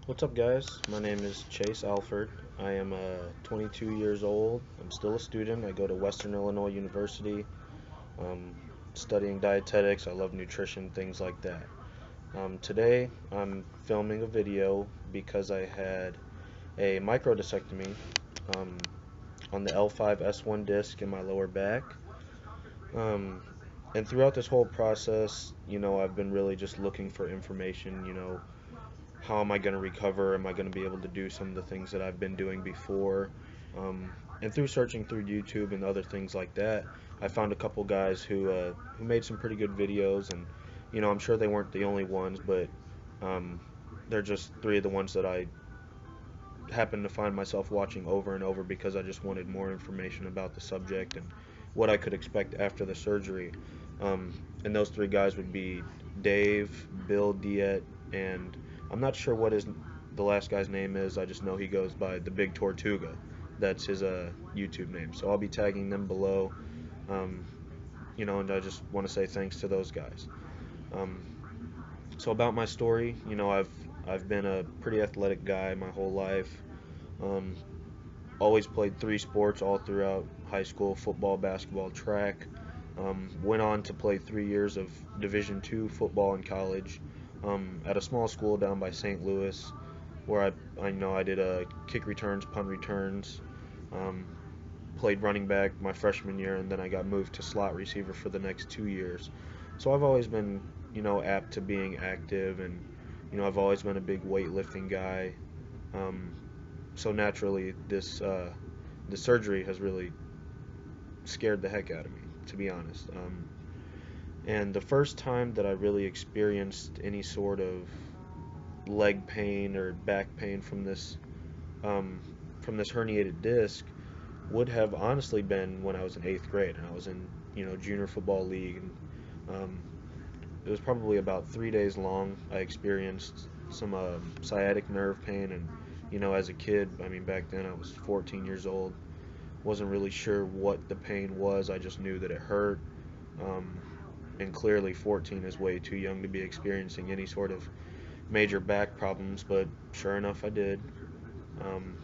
What's up, guys? My name is Chase Alford. I am 22 years old. I'm still a student. I go to Western Illinois University, um, studying dietetics. I love nutrition, things like that. Today, I'm filming a video because I had a microdiscectomy um, on the L5-S1 disc in my lower back. Um, and throughout this whole process, I've been really just looking for information, how am I going to recover? Am I going to be able to do some of the things that I've been doing before? Um, and through searching through YouTube and other things like that, I found a couple guys who made some pretty good videos, and I'm sure they weren't the only ones, but um, they're just three of the ones that I happened to find myself watching over and over because I just wanted more information about the subject and what I could expect after the surgery. And those three guys would be Dave, Bill, Deyette, and I'm not sure what the last guy's name is. I just know he goes by the Big Tortuga. That's his YouTube name. So I'll be tagging them below. Um, and I just want to say thanks to those guys. Um, so about my story, I've been a pretty athletic guy my whole life. Um, Always played three sports all throughout high school: football, basketball, track. Went on to play 3 years of Division II football in college at a small school down by St. Louis, where I did kick returns, punt returns, um, played running back my freshman year, and then I got moved to slot receiver for the next 2 years. So I've always been apt to being active, and I've always been a big weightlifting guy. Um, so naturally, the surgery has really scared the heck out of me, to be honest. And the first time that I really experienced any sort of leg pain or back pain um, from this herniated disc would have honestly been when I was in eighth grade and I was in junior football league, and um, it was probably about 3 days long. I experienced some sciatic nerve pain, and as a kid, I mean back then I was 14 years old, wasn't really sure what the pain was. I just knew that it hurt. Um, and clearly 14 is way too young to be experiencing any sort of major back problems, but sure enough I did. Um,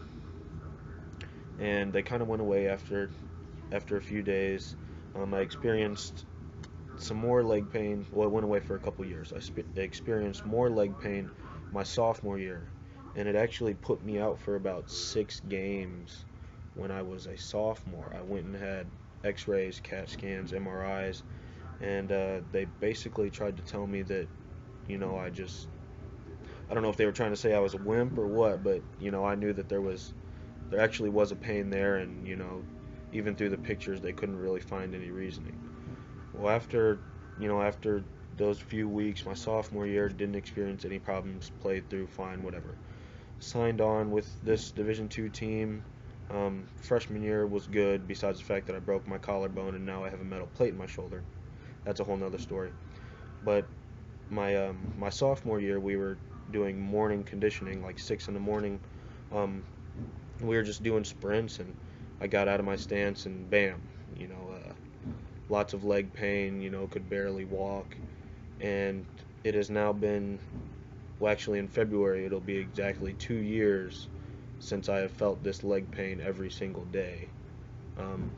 and they kind of went away after a few days. I experienced some more leg pain. Well, it went away for a couple years. I experienced more leg pain my sophomore year, and it actually put me out for about 6 games when I was a sophomore. I went and had x-rays, CAT scans, MRIs, and they basically tried to tell me that, I don't know if they were trying to say I was a wimp or what, but, I knew that there actually was a pain there, and, even through the pictures, they couldn't really find any reasoning. Well, after those few weeks, my sophomore year, didn't experience any problems, played through fine, whatever. Signed on with this Division II team. Freshman year was good, besides the fact that I broke my collarbone and now I have a metal plate in my shoulder. That's a whole nother story. But my sophomore year, we were doing morning conditioning, like 6 in the morning. Um, we were just doing sprints, and I got out of my stance, and bam, lots of leg pain. Could barely walk, and it has now been, well, actually in February it'll be exactly 2 years since I have felt this leg pain every single day, um,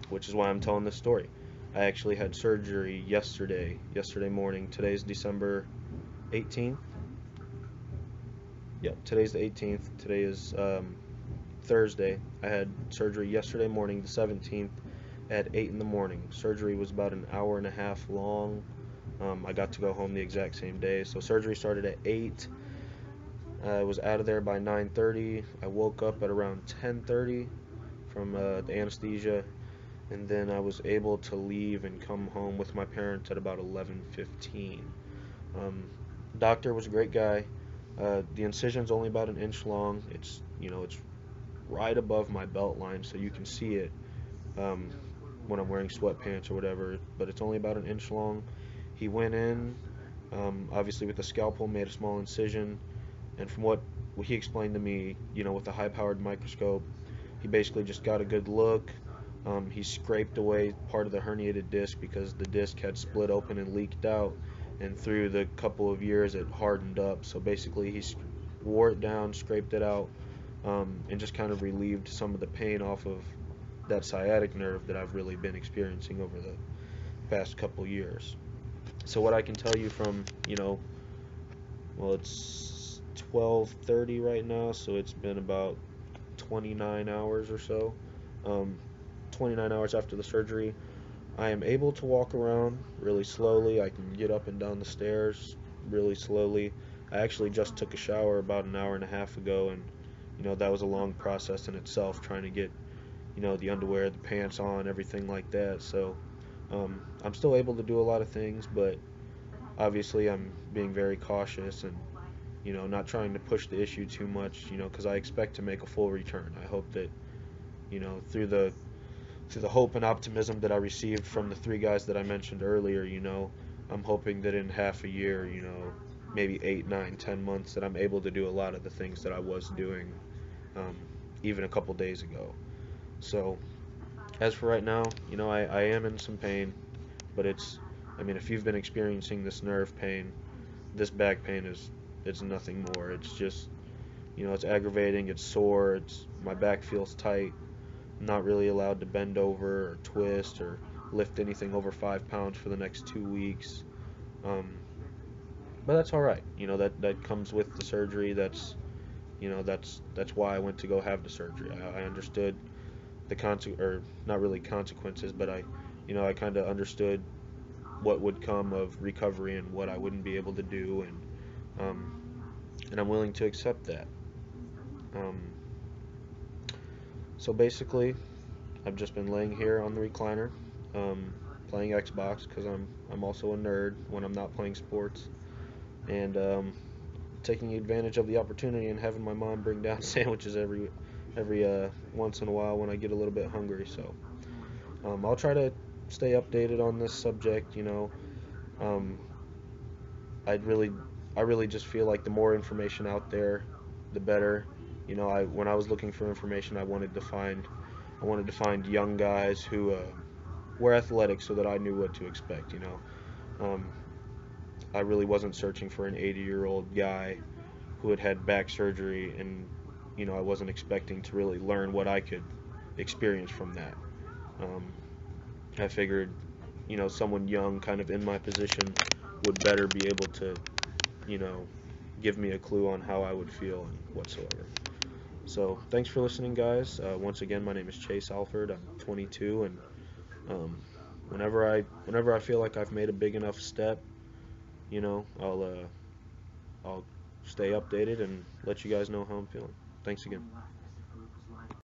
which is why I'm telling this story. I actually had surgery yesterday morning. Today's December 18th. Yep, today's the 18th. Today is Thursday. I had surgery yesterday morning, the 17th, at 8 in the morning. Surgery was about an hour and a half long. I got to go home the exact same day. So surgery started at 8. I was out of there by 9:30. I woke up at around 10:30 from the anesthesia, and then I was able to leave and come home with my parents at about 11:15. Um, Doctor was a great guy. The incision's only about an inch long. It's right above my belt line, so you can see it um, when I'm wearing sweatpants or whatever. But it's only about an inch long. He went in, obviously with a scalpel, made a small incision, and from what he explained to me, with a high-powered microscope, he basically just got a good look. He scraped away part of the herniated disc because the disc had split open and leaked out, and through the couple of years it hardened up. So basically wore it down, scraped it out, and just kind of relieved some of the pain off of that sciatic nerve that I've really been experiencing over the past couple years. So what I can tell you from, well, it's 12:30 right now, so it's been about 29 hours or so. Um, 29 hours after the surgery, I am able to walk around really slowly. I can get up and down the stairs really slowly. I actually just took a shower about an hour and a half ago, and that was a long process in itself, trying to get the underwear, the pants on, everything like that. So I'm still able to do a lot of things, but obviously I'm being very cautious and not trying to push the issue too much, because I expect to make a full return. I hope that through the hope and optimism that I received from the three guys that I mentioned earlier, I'm hoping that in half a year, maybe 8, 9, 10 months, that I'm able to do a lot of the things that I was doing um, even a couple days ago. So as for right now, I am in some pain, but if you've been experiencing this nerve pain, this back pain it's nothing more. It's just, it's aggravating, it's sore, my back feels tight. I'm not really allowed to bend over or twist or lift anything over 5 pounds for the next 2 weeks. Um, but that's all right. That comes with the surgery. That's why I went to go have the surgery. I understood or not really consequences, but I kind of understood what would come of recovery and what I wouldn't be able to do, um, and I'm willing to accept that. Um, so basically, I've just been laying here on the recliner, um, playing Xbox because I'm also a nerd when I'm not playing sports, and taking advantage of the opportunity and having my mom bring down sandwiches every once in a while when I get a little bit hungry. So I'll try to stay updated on this subject. Um, I'd really I really just feel like the more information out there, the better. When I was looking for information, I wanted to find young guys who were athletic so that I knew what to expect. Um, I really wasn't searching for an 80-year-old guy who had had back surgery, and I wasn't expecting to really learn what I could experience from that. Um, I figured, someone young, kind of in my position, would better be able to, you know, give me a clue on how I would feel and whatsoever. So thanks for listening, guys. Once again, my name is Chase Alford. I'm 22, and um, whenever I feel like I've made a big enough step, I'll stay updated and let you guys know how I'm feeling. Thanks again.